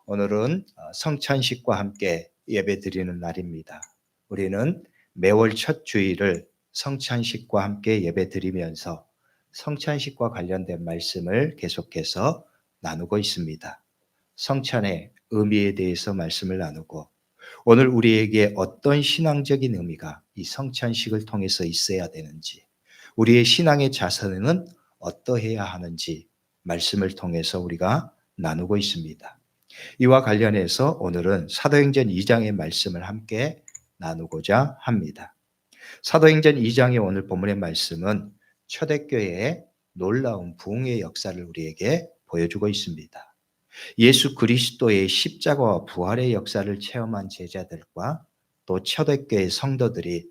오늘은 성찬식과 함께 예배 드리는 날입니다. 우리는 매월 첫 주일을 성찬식과 함께 예배 드리면서 성찬식과 관련된 말씀을 계속해서 나누고 있습니다. 성찬의 의미에 대해서 말씀을 나누고 오늘 우리에게 어떤 신앙적인 의미가 이 성찬식을 통해서 있어야 되는지, 우리의 신앙의 자세는 어떠해야 하는지 말씀을 통해서 우리가 나누고 있습니다. 이와 관련해서 오늘은 사도행전 2장의 말씀을 함께 나누고자 합니다. 사도행전 2장의 오늘 본문의 말씀은 초대교회의 놀라운 부흥의 역사를 우리에게 보여주고 있습니다. 예수 그리스도의 십자가와 부활의 역사를 체험한 제자들과 또 초대교회 성도들이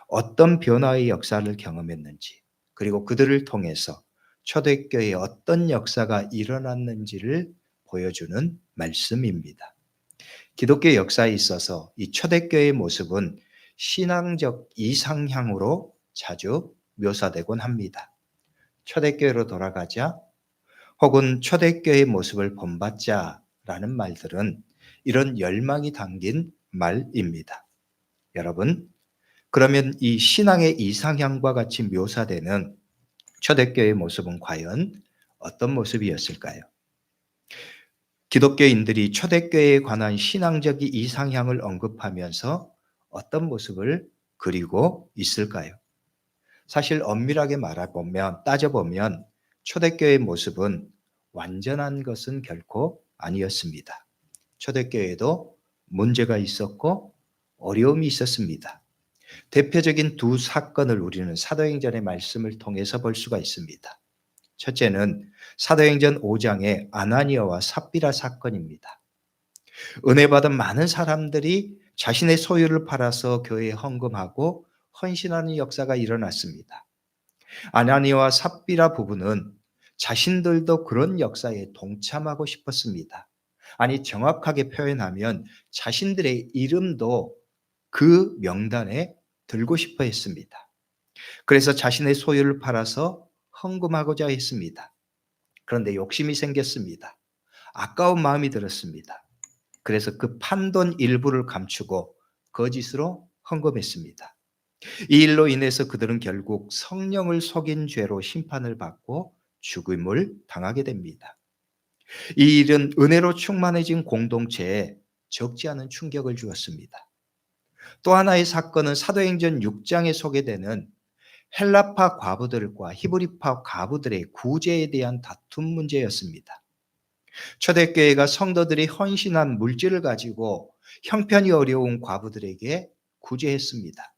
어떤 변화의 역사를 경험했는지, 그리고 그들을 통해서 초대교회에 어떤 역사가 일어났는지를 보여주는 말씀입니다. 기독교 역사에 있어서 이 초대교회의 모습은 신앙적 이상향으로 자주 묘사되곤 합니다. 초대교회로 돌아가자, 혹은 초대교회의 모습을 본받자라는 말들은 이런 열망이 담긴 말입니다. 여러분, 그러면 이 신앙의 이상향과 같이 묘사되는 초대교회의 모습은 과연 어떤 모습이었을까요? 기독교인들이 초대교회에 관한 신앙적 이상향을 언급하면서 어떤 모습을 그리고 있을까요? 사실 엄밀하게 말해보면, 따져보면 초대교회의 모습은 완전한 것은 결코 아니었습니다. 초대교회에도 문제가 있었고 어려움이 있었습니다. 대표적인 두 사건을 우리는 사도행전의 말씀을 통해서 볼 수가 있습니다. 첫째는 사도행전 5장의 아나니아와 삽비라 사건입니다. 은혜 받은 많은 사람들이 자신의 소유를 팔아서 교회에 헌금하고 헌신하는 역사가 일어났습니다. 아나니아와 삽비라 부부는 자신들도 그런 역사에 동참하고 싶었습니다. 아니, 정확하게 표현하면 자신들의 이름도 그 명단에 들고 싶어 했습니다. 그래서 자신의 소유를 팔아서 헌금하고자 했습니다. 그런데 욕심이 생겼습니다. 아까운 마음이 들었습니다. 그래서 그 판돈 일부를 감추고 거짓으로 헌금했습니다. 이 일로 인해서 그들은 결국 성령을 속인 죄로 심판을 받고 죽임을 당하게 됩니다. 이 일은 은혜로 충만해진 공동체에 적지 않은 충격을 주었습니다. 또 하나의 사건은 사도행전 6장에 소개되는 헬라파 과부들과 히브리파 과부들의 구제에 대한 다툼 문제였습니다. 초대교회가 성도들이 헌신한 물질을 가지고 형편이 어려운 과부들에게 구제했습니다.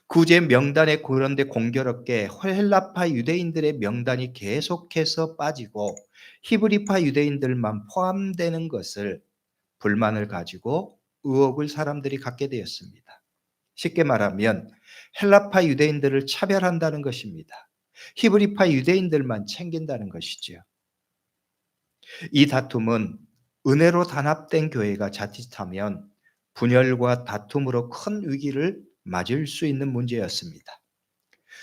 구제 명단에 그런데 공교롭게 헬라파 유대인들의 명단이 계속해서 빠지고 히브리파 유대인들만 포함되는 것을 불만을 가지고 의혹을 사람들이 갖게 되었습니다. 쉽게 말하면 헬라파 유대인들을 차별한다는 것입니다. 히브리파 유대인들만 챙긴다는 것이죠. 이 다툼은 은혜로 단합된 교회가 자칫하면 분열과 다툼으로 큰 위기를 맞을 수 있는 문제였습니다.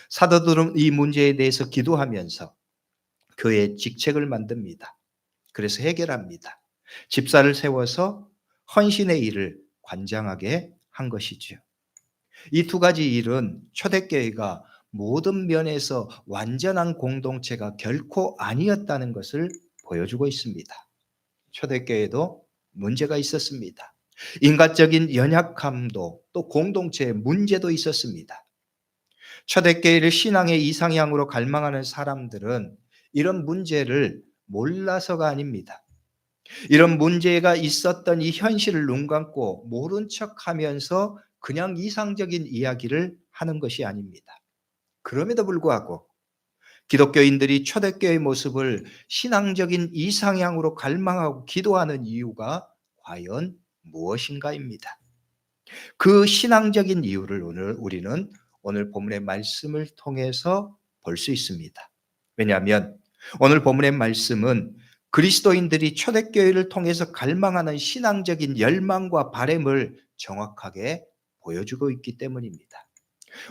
사도들은 이 문제에 대해서 기도하면서 교회의 직책을 만듭니다. 그래서 해결합니다. 집사를 세워서 헌신의 일을 관장하게 한 것이죠. 이 두 가지 일은 초대교회가 모든 면에서 완전한 공동체가 결코 아니었다는 것을 보여주고 있습니다. 초대교회도 문제가 있었습니다. 인간적인 연약함도 또 공동체의 문제도 있었습니다. 초대교회를 신앙의 이상향으로 갈망하는 사람들은 이런 문제를 몰라서가 아닙니다. 이런 문제가 있었던 이 현실을 눈 감고 모른 척하면서 그냥 이상적인 이야기를 하는 것이 아닙니다. 그럼에도 불구하고 기독교인들이 초대교회의 모습을 신앙적인 이상향으로 갈망하고 기도하는 이유가 과연 무엇인가입니다. 그 신앙적인 이유를 우리는 오늘 본문의 말씀을 통해서 볼 수 있습니다. 왜냐하면 오늘 본문의 말씀은 그리스도인들이 초대교회를 통해서 갈망하는 신앙적인 열망과 바람을 정확하게 보여주고 있기 때문입니다.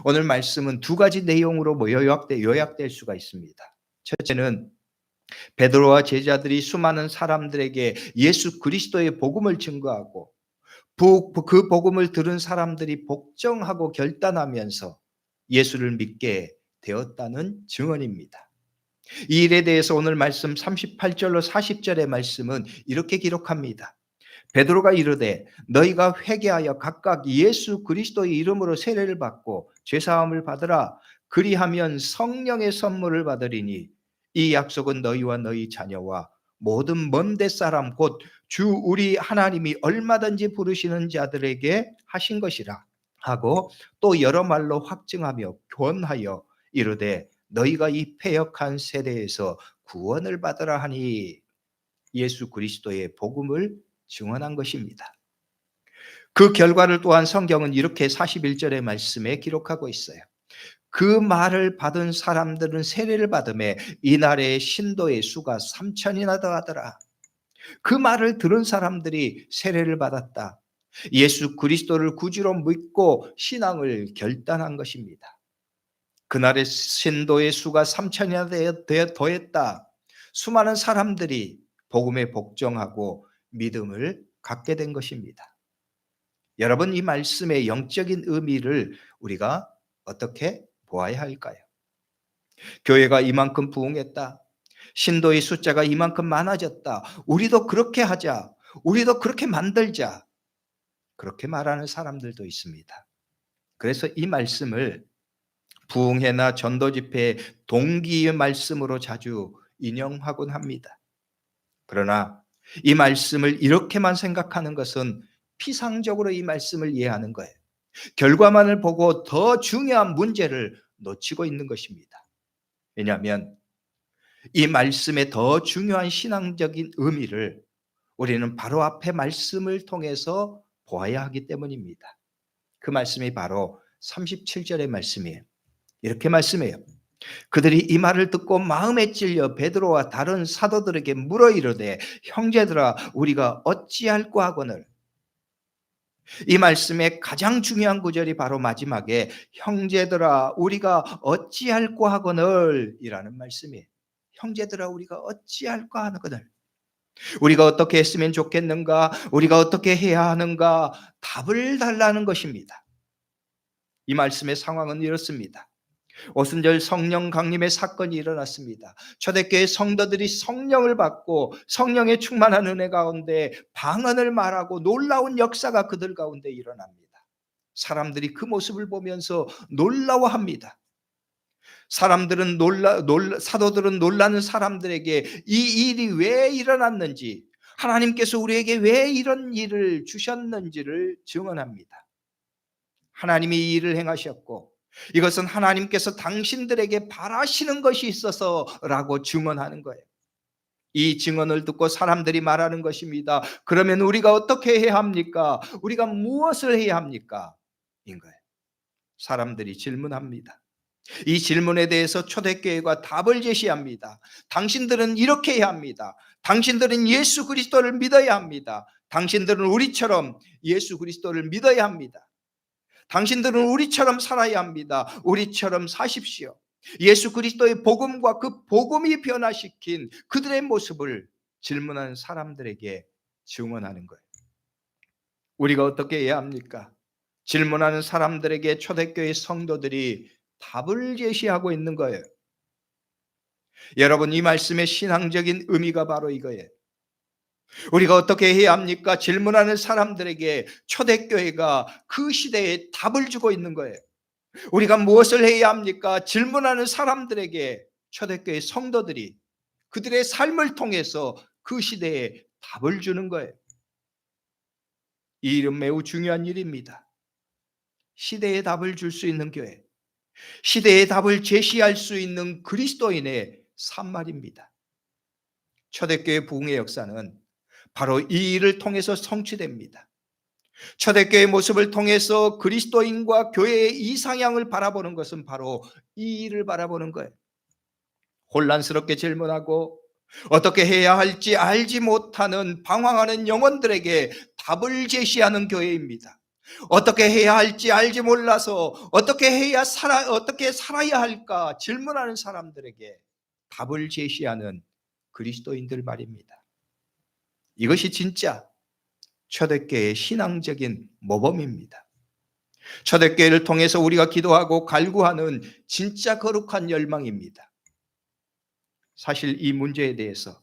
오늘 말씀은 두 가지 내용으로 요약될 수가 있습니다. 첫째는 베드로와 제자들이 수많은 사람들에게 예수 그리스도의 복음을 증거하고 그 복음을 들은 사람들이 복종하고 결단하면서 예수를 믿게 되었다는 증언입니다. 이 일에 대해서 오늘 말씀 38절로 40절의 말씀은 이렇게 기록합니다. 베드로가 이르되 너희가 회개하여 각각 예수 그리스도의 이름으로 세례를 받고 죄사함을 받으라. 그리하면 성령의 선물을 받으리니 이 약속은 너희와 너희 자녀와 모든 먼 데 사람 곧 주 우리 하나님이 얼마든지 부르시는 자들에게 하신 것이라 하고 또 여러 말로 확증하며 권하여 이르되 너희가 이 패역한 세대에서 구원을 받으라 하니 예수 그리스도의 복음을 증언한 것입니다. 그 결과를 또한 성경은 이렇게 41절의 말씀에 기록하고 있어요. 그 말을 받은 사람들은 세례를 받음에 이날의 신도의 수가 3천이나 더하더라. 그 말을 들은 사람들이 세례를 받았다. 예수 그리스도를 구주로 믿고 신앙을 결단한 것입니다. 그날의 신도의 수가 3천이나 더했다. 수많은 사람들이 복음에 복종하고 믿음을 갖게 된 것입니다. 여러분, 이 말씀의 영적인 의미를 우리가 어떻게 보아야 할까요? 교회가 이만큼 부흥했다. 신도의 숫자가 이만큼 많아졌다. 우리도 그렇게 하자. 우리도 그렇게 만들자. 그렇게 말하는 사람들도 있습니다. 그래서 이 말씀을 부흥회나 전도 집회 동기의 말씀으로 자주 인용하곤 합니다. 그러나 이 말씀을 이렇게만 생각하는 것은 피상적으로 이 말씀을 이해하는 거예요. 결과만을 보고 더 중요한 문제를 놓치고 있는 것입니다. 왜냐하면 이 말씀의 더 중요한 신앙적인 의미를 우리는 바로 앞에 말씀을 통해서 보아야 하기 때문입니다. 그 말씀이 바로 37절의 말씀이에요. 이렇게 말씀해요. 그들이 이 말을 듣고 마음에 찔려 베드로와 다른 사도들에게 물어 이르되 형제들아 우리가 어찌할꼬 하거늘. 이 말씀의 가장 중요한 구절이 바로 마지막에 형제들아 우리가 어찌할꼬 하거늘 이라는 말씀이에요. 형제들아 우리가 어찌할꼬 하거늘. 우리가 어떻게 했으면 좋겠는가, 우리가 어떻게 해야 하는가 답을 달라는 것입니다. 이 말씀의 상황은 이렇습니다. 오순절 성령 강림의 사건이 일어났습니다. 초대교회 성도들이 성령을 받고 성령의 충만한 은혜 가운데 방언을 말하고 놀라운 역사가 그들 가운데 일어납니다. 사람들이 그 모습을 보면서 놀라워합니다. 사도들은 놀라는 사람들에게 이 일이 왜 일어났는지, 하나님께서 우리에게 왜 이런 일을 주셨는지를 증언합니다. 하나님이 이 일을 행하셨고 이것은 하나님께서 당신들에게 바라시는 것이 있어서라고 증언하는 거예요. 이 증언을 듣고 사람들이 말하는 것입니다. 그러면 우리가 어떻게 해야 합니까? 우리가 무엇을 해야 합니까? 인 거예요. 사람들이 질문합니다. 이 질문에 대해서 초대교회가 답을 제시합니다. 당신들은 이렇게 해야 합니다. 당신들은 예수 그리스도를 믿어야 합니다. 당신들은 우리처럼 예수 그리스도를 믿어야 합니다. 당신들은 우리처럼 살아야 합니다. 우리처럼 사십시오. 예수 그리스도의 복음과 그 복음이 변화시킨 그들의 모습을 질문하는 사람들에게 증언하는 거예요. 우리가 어떻게 해야 합니까? 질문하는 사람들에게 초대교회 성도들이 답을 제시하고 있는 거예요. 여러분, 이 말씀의 신앙적인 의미가 바로 이거예요. 우리가 어떻게 해야 합니까? 질문하는 사람들에게 초대교회가 그 시대에 답을 주고 있는 거예요. 우리가 무엇을 해야 합니까? 질문하는 사람들에게 초대교회 성도들이 그들의 삶을 통해서 그 시대에 답을 주는 거예요. 이 일은 매우 중요한 일입니다. 시대에 답을 줄 수 있는 교회, 시대의 답을 제시할 수 있는 그리스도인의 삶 말입니다. 초대교회 부흥의 역사는 바로 이 일을 통해서 성취됩니다. 초대교회의 모습을 통해서 그리스도인과 교회의 이상향을 바라보는 것은 바로 이 일을 바라보는 거예요. 혼란스럽게 질문하고 어떻게 해야 할지 알지 못하는 방황하는 영혼들에게 답을 제시하는 교회입니다. 어떻게 해야 할지 알지 몰라서 어떻게 살아야 할까 질문하는 사람들에게 답을 제시하는 그리스도인들 말입니다. 이것이 진짜 초대교회의 신앙적인 모범입니다. 초대교회를 통해서 우리가 기도하고 갈구하는 진짜 거룩한 열망입니다. 사실 이 문제에 대해서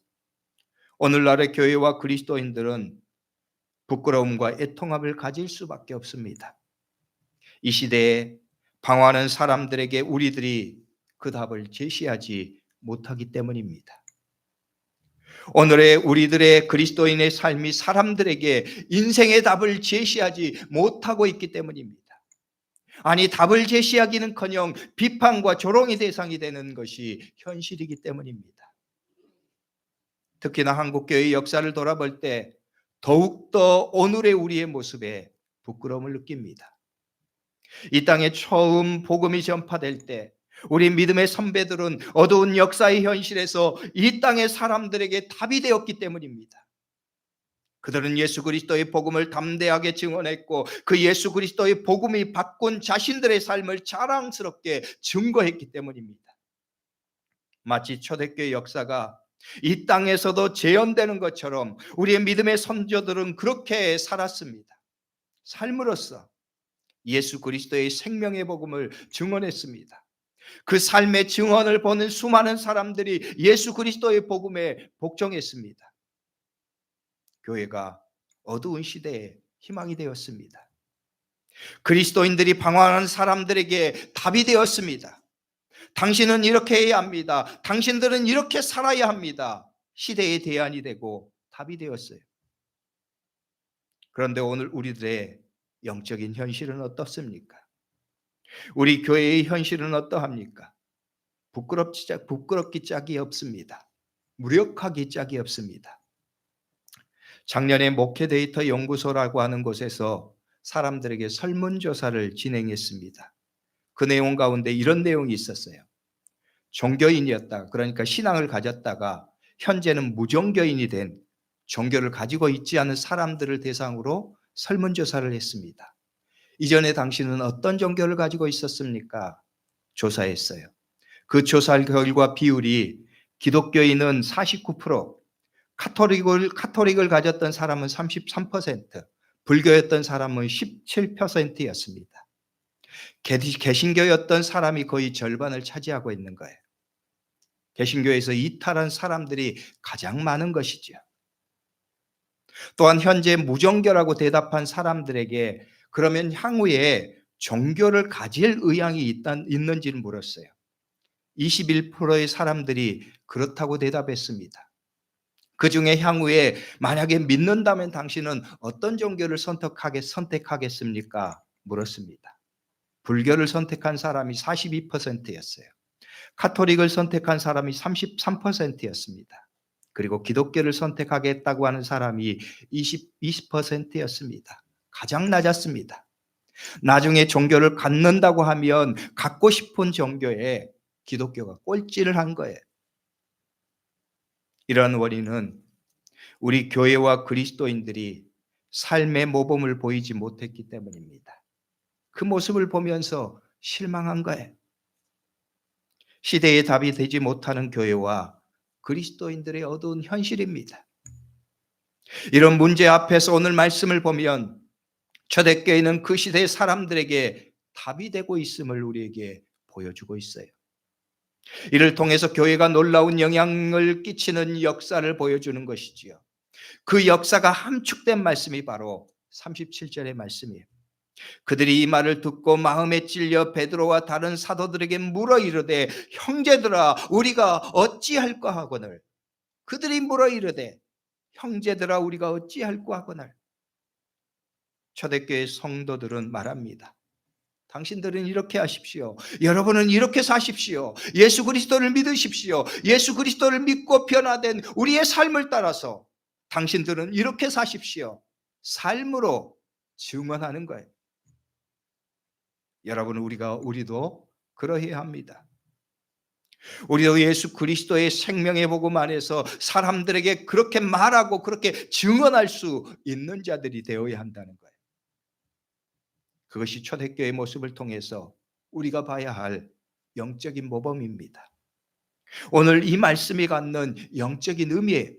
오늘날의 교회와 그리스도인들은 부끄러움과 애통함을 가질 수밖에 없습니다. 이 시대에 방황하는 사람들에게 우리들이 그 답을 제시하지 못하기 때문입니다. 오늘의 우리들의 그리스도인의 삶이 사람들에게 인생의 답을 제시하지 못하고 있기 때문입니다. 아니, 답을 제시하기는커녕 비판과 조롱의 대상이 되는 것이 현실이기 때문입니다. 특히나 한국교회의 역사를 돌아볼 때 더욱더 오늘의 우리의 모습에 부끄러움을 느낍니다. 이 땅에 처음 복음이 전파될 때 우리 믿음의 선배들은 어두운 역사의 현실에서 이 땅의 사람들에게 답이 되었기 때문입니다. 그들은 예수 그리스도의 복음을 담대하게 증언했고 그 예수 그리스도의 복음이 바꾼 자신들의 삶을 자랑스럽게 증거했기 때문입니다. 마치 초대교회 역사가 이 땅에서도 재현되는 것처럼 우리의 믿음의 선조들은 그렇게 살았습니다. 삶으로써 예수 그리스도의 생명의 복음을 증언했습니다. 그 삶의 증언을 보는 수많은 사람들이 예수 그리스도의 복음에 복종했습니다. 교회가 어두운 시대에 희망이 되었습니다. 그리스도인들이 방황하는 사람들에게 답이 되었습니다. 당신은 이렇게 해야 합니다. 당신들은 이렇게 살아야 합니다. 시대의 대안이 되고 답이 되었어요. 그런데 오늘 우리들의 영적인 현실은 어떻습니까? 우리 교회의 현실은 어떠합니까? 부끄럽기 짝이 없습니다. 무력하기 짝이 없습니다. 작년에 목회 데이터 연구소라고 하는 곳에서 사람들에게 설문조사를 진행했습니다. 그 내용 가운데 이런 내용이 있었어요. 종교인이었다, 그러니까 신앙을 가졌다가 현재는 무종교인이 된 종교를 가지고 있지 않은 사람들을 대상으로 설문조사를 했습니다. 이전에 당신은 어떤 종교를 가지고 있었습니까? 조사했어요. 그 조사 결과 비율이 기독교인은 49%, 카톨릭을 가졌던 사람은 33%, 불교였던 사람은 17%였습니다. 개신교였던 사람이 거의 절반을 차지하고 있는 거예요. 개신교에서 이탈한 사람들이 가장 많은 것이죠. 또한 현재 무종교라고 대답한 사람들에게 그러면 향후에 종교를 가질 의향이 있는지를 물었어요. 21%의 사람들이 그렇다고 대답했습니다. 그 중에 향후에 만약에 믿는다면 당신은 어떤 종교를 선택하겠습니까? 물었습니다. 불교를 선택한 사람이 42%였어요. 카톨릭을 선택한 사람이 33%였습니다. 그리고 기독교를 선택하겠다고 하는 사람이 20%였습니다. 가장 낮았습니다. 나중에 종교를 갖는다고 하면 갖고 싶은 종교에 기독교가 꼴찌를 한 거예요. 이런 원인은 우리 교회와 그리스도인들이 삶의 모범을 보이지 못했기 때문입니다. 그 모습을 보면서 실망한 거예요. 시대의 답이 되지 못하는 교회와 그리스도인들의 어두운 현실입니다. 이런 문제 앞에서 오늘 말씀을 보면 초대교회는 그 시대의 사람들에게 답이 되고 있음을 우리에게 보여주고 있어요. 이를 통해서 교회가 놀라운 영향을 끼치는 역사를 보여주는 것이지요. 그 역사가 함축된 말씀이 바로 37절의 말씀이에요. 그들이 이 말을 듣고 마음에 찔려 베드로와 다른 사도들에게 물어 이르되 형제들아 우리가 어찌할까 하거늘. 그들이 물어 이르되 형제들아 우리가 어찌할까 하거늘. 초대교회 성도들은 말합니다. 당신들은 이렇게 하십시오. 여러분은 이렇게 사십시오. 예수 그리스도를 믿으십시오. 예수 그리스도를 믿고 변화된 우리의 삶을 따라서 당신들은 이렇게 사십시오. 삶으로 증언하는 거예요. 여러분, 우리도 그러해야 합니다. 우리도 예수 그리스도의 생명의 복음 안에서 사람들에게 그렇게 말하고 그렇게 증언할 수 있는 자들이 되어야 한다는 거예요. 그것이 초대교회의 모습을 통해서 우리가 봐야 할 영적인 모범입니다. 오늘 이 말씀이 갖는 영적인 의미예요.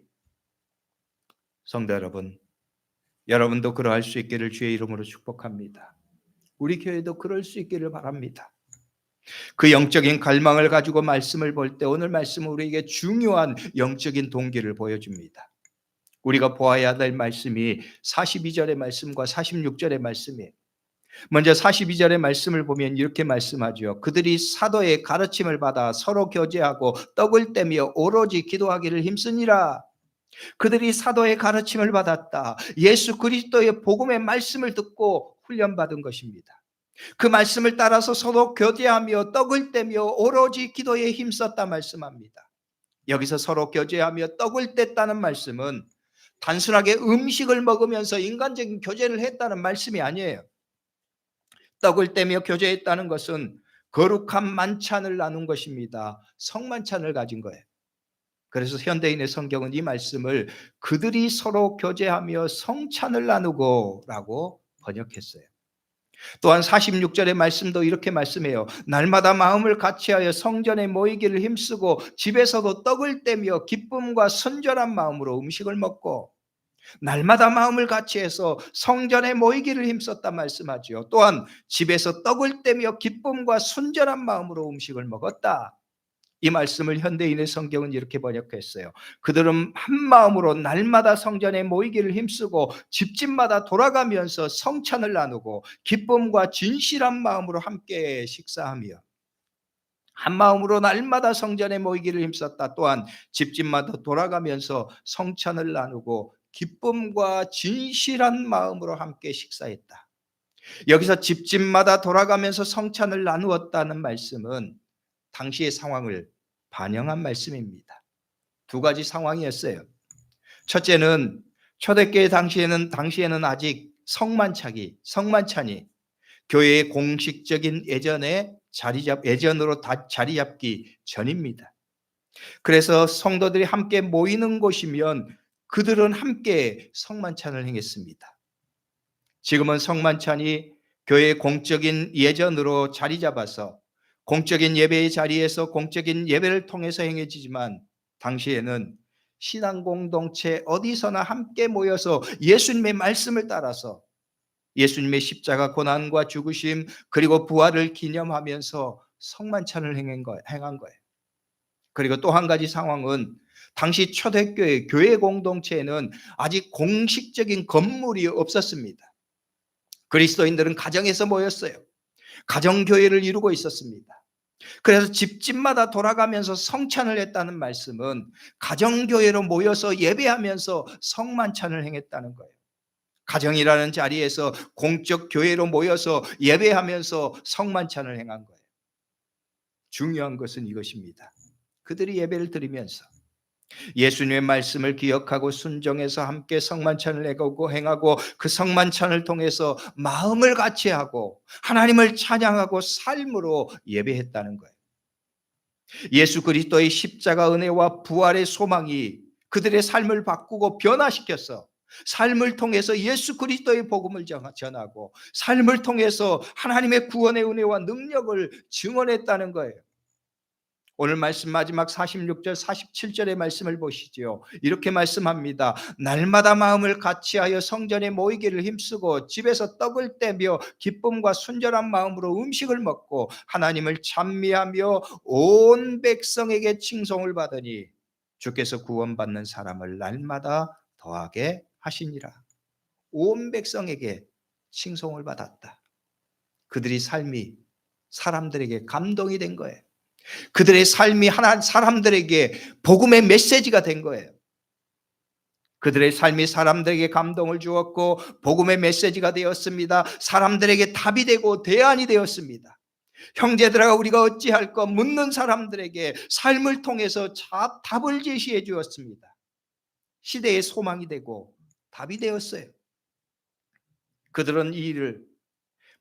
성도 여러분, 여러분도 그러할 수 있기를 주의 이름으로 축복합니다. 우리 교회도 그럴 수 있기를 바랍니다. 그 영적인 갈망을 가지고 말씀을 볼 때 오늘 말씀은 우리에게 중요한 영적인 동기를 보여줍니다. 우리가 보아야 될 말씀이 42절의 말씀과 46절의 말씀이에요. 먼저 42절의 말씀을 보면 이렇게 말씀하죠. 그들이 사도의 가르침을 받아 서로 교제하고 떡을 떼며 오로지 기도하기를 힘쓰니라. 그들이 사도의 가르침을 받았다. 예수 그리스도의 복음의 말씀을 듣고 훈련받은 것입니다. 그 말씀을 따라서 서로 교제하며 떡을 떼며 오로지 기도에 힘썼다 말씀합니다. 여기서 서로 교제하며 떡을 뗐다는 말씀은 단순하게 음식을 먹으면서 인간적인 교제를 했다는 말씀이 아니에요. 떡을 떼며 교제했다는 것은 거룩한 만찬을 나눈 것입니다. 성만찬을 가진 거예요. 그래서 현대인의 성경은 이 말씀을 그들이 서로 교제하며 성찬을 나누고 라고 번역했어요. 또한 46절의 말씀도 이렇게 말씀해요. 날마다 마음을 같이하여 성전에 모이기를 힘쓰고 집에서도 떡을 떼며 기쁨과 선절한 마음으로 음식을 먹고, 날마다 마음을 같이해서 성전에 모이기를 힘썼다 말씀하죠. 또한 집에서 떡을 떼며 기쁨과 순전한 마음으로 음식을 먹었다. 이 말씀을 현대인의 성경은 이렇게 번역했어요. 그들은 한 마음으로 날마다 성전에 모이기를 힘쓰고 집집마다 돌아가면서 성찬을 나누고 기쁨과 진실한 마음으로 함께 식사하며, 한 마음으로 날마다 성전에 모이기를 힘썼다. 또한 집집마다 돌아가면서 성찬을 나누고 기쁨과 진실한 마음으로 함께 식사했다. 여기서 집집마다 돌아가면서 성찬을 나누었다는 말씀은 당시의 상황을 반영한 말씀입니다. 두 가지 상황이었어요. 첫째는 초대교회 당시에는 아직 성만찬이 교회의 공식적인 예전으로 자리 잡기 전입니다. 그래서 성도들이 함께 모이는 곳이면 그들은 함께 성만찬을 행했습니다. 지금은 성만찬이 교회의 공적인 예전으로 자리 잡아서 공적인 예배의 자리에서 공적인 예배를 통해서 행해지지만, 당시에는 신앙 공동체 어디서나 함께 모여서 예수님의 말씀을 따라서 예수님의 십자가 고난과 죽으심 그리고 부활을 기념하면서 성만찬을 행한 거예요. 그리고 또 한 가지 상황은 당시 초대교회 교회 공동체에는 아직 공식적인 건물이 없었습니다. 그리스도인들은 가정에서 모였어요. 가정교회를 이루고 있었습니다. 그래서 집집마다 돌아가면서 성찬을 했다는 말씀은 가정교회로 모여서 예배하면서 성만찬을 행했다는 거예요. 가정이라는 자리에서 공적 교회로 모여서 예배하면서 성만찬을 행한 거예요. 중요한 것은 이것입니다. 그들이 예배를 드리면서 예수님의 말씀을 기억하고 순종해서 함께 성만찬을 행하고 그 성만찬을 통해서 마음을 같이하고 하나님을 찬양하고 삶으로 예배했다는 거예요. 예수 그리스도의 십자가 은혜와 부활의 소망이 그들의 삶을 바꾸고 변화시켰어. 삶을 통해서 예수 그리스도의 복음을 전하고 삶을 통해서 하나님의 구원의 은혜와 능력을 증언했다는 거예요. 오늘 말씀 마지막 46절 47절의 말씀을 보시죠. 이렇게 말씀합니다. 날마다 마음을 같이하여 성전에 모이기를 힘쓰고 집에서 떡을 떼며 기쁨과 순전한 마음으로 음식을 먹고 하나님을 찬미하며 온 백성에게 칭송을 받으니 주께서 구원받는 사람을 날마다 더하게 하시니라. 온 백성에게 칭송을 받았다. 그들이 삶이 사람들에게 감동이 된 거예요. 그들의 삶이 사람들에게 복음의 메시지가 된 거예요. 그들의 삶이 사람들에게 감동을 주었고 복음의 메시지가 되었습니다. 사람들에게 답이 되고 대안이 되었습니다. 형제들아 우리가 어찌할까 묻는 사람들에게 삶을 통해서 답을 제시해 주었습니다. 시대의 소망이 되고 답이 되었어요. 그들은 이 일을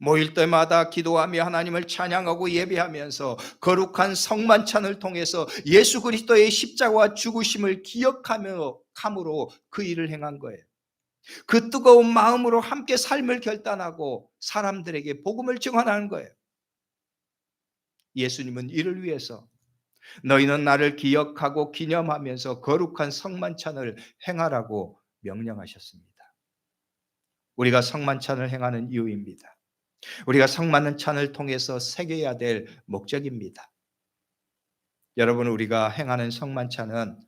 모일 때마다 기도하며 하나님을 찬양하고 예배하면서 거룩한 성만찬을 통해서 예수 그리스도의 십자가와 죽으심을 기억함으로 그 일을 행한 거예요. 그 뜨거운 마음으로 함께 삶을 결단하고 사람들에게 복음을 증언하는 거예요. 예수님은 이를 위해서 너희는 나를 기억하고 기념하면서 거룩한 성만찬을 행하라고 명령하셨습니다. 우리가 성만찬을 행하는 이유입니다. 우리가 성만찬을 통해서 새겨야 될 목적입니다. 여러분, 우리가 행하는 성만찬은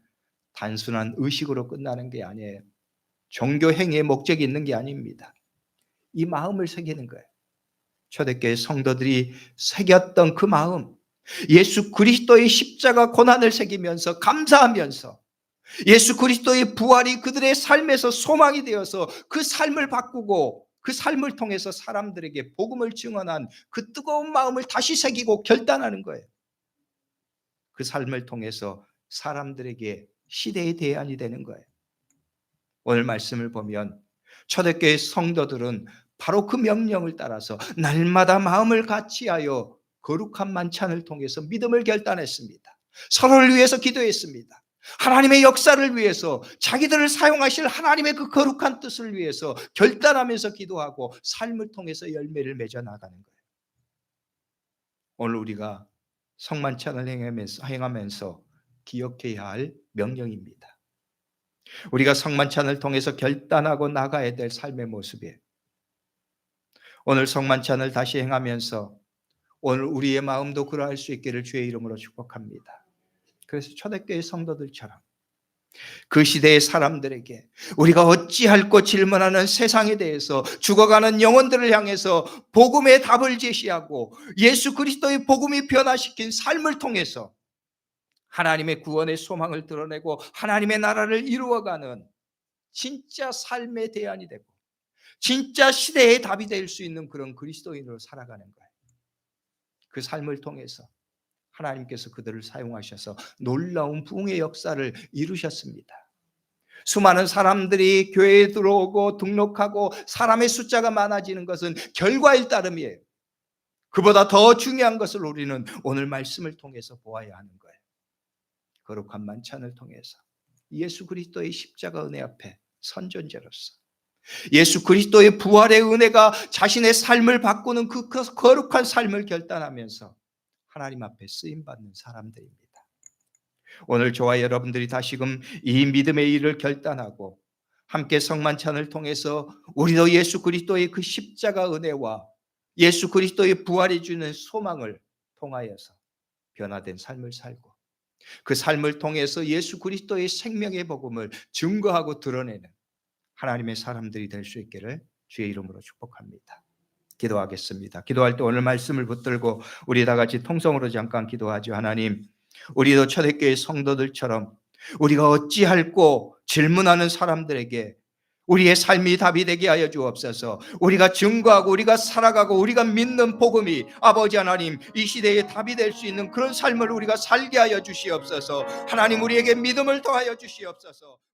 단순한 의식으로 끝나는 게 아니에요. 종교 행위의 목적이 있는 게 아닙니다. 이 마음을 새기는 거예요. 초대교회 성도들이 새겼던 그 마음, 예수 그리스도의 십자가 고난을 새기면서 감사하면서 예수 그리스도의 부활이 그들의 삶에서 소망이 되어서 그 삶을 바꾸고 그 삶을 통해서 사람들에게 복음을 증언한 그 뜨거운 마음을 다시 새기고 결단하는 거예요. 그 삶을 통해서 사람들에게 시대의 대안이 되는 거예요. 오늘 말씀을 보면 초대교회 성도들은 바로 그 명령을 따라서 날마다 마음을 같이하여 거룩한 만찬을 통해서 믿음을 결단했습니다. 서로를 위해서 기도했습니다. 하나님의 역사를 위해서, 자기들을 사용하실 하나님의 그 거룩한 뜻을 위해서 결단하면서 기도하고 삶을 통해서 열매를 맺어 나가는 거예요. 오늘 우리가 성만찬을 행하면서 기억해야 할 명령입니다. 우리가 성만찬을 통해서 결단하고 나가야 될 삶의 모습이에요. 오늘 성만찬을 다시 행하면서 오늘 우리의 마음도 그러할 수 있기를 주의 이름으로 축복합니다. 그래서 초대교회 성도들처럼 그 시대의 사람들에게 우리가 어찌할꼬 질문하는 세상에 대해서 죽어가는 영혼들을 향해서 복음의 답을 제시하고 예수 그리스도의 복음이 변화시킨 삶을 통해서 하나님의 구원의 소망을 드러내고 하나님의 나라를 이루어가는 진짜 삶의 대안이 되고 진짜 시대의 답이 될 수 있는 그런 그리스도인으로 살아가는 거예요. 그 삶을 통해서 하나님께서 그들을 사용하셔서 놀라운 부흥의 역사를 이루셨습니다. 수많은 사람들이 교회에 들어오고 등록하고 사람의 숫자가 많아지는 것은 결과일 따름이에요. 그보다 더 중요한 것을 우리는 오늘 말씀을 통해서 보아야 하는 거예요. 거룩한 만찬을 통해서 예수 그리스도의 십자가 은혜 앞에 선전제로서 예수 그리스도의 부활의 은혜가 자신의 삶을 바꾸는 그 거룩한 삶을 결단하면서 하나님 앞에 쓰임받는 사람들입니다. 오늘 저와 여러분들이 다시금 이 믿음의 일을 결단하고 함께 성만찬을 통해서 우리도 예수 그리스도의 그 십자가 은혜와 예수 그리스도의 부활이 주는 소망을 통하여서 변화된 삶을 살고 그 삶을 통해서 예수 그리스도의 생명의 복음을 증거하고 드러내는 하나님의 사람들이 될 수 있기를 주의 이름으로 축복합니다. 기도하겠습니다. 기도할 때 오늘 말씀을 붙들고 우리 다 같이 통성으로 잠깐 기도하죠. 하나님, 우리도 초대교회 성도들처럼 우리가 어찌할꼬 질문하는 사람들에게 우리의 삶이 답이 되게 하여 주옵소서. 우리가 증거하고 우리가 살아가고 우리가 믿는 복음이 아버지 하나님 이 시대에 답이 될 수 있는 그런 삶을 우리가 살게 하여 주시옵소서. 하나님, 우리에게 믿음을 더하여 주시옵소서.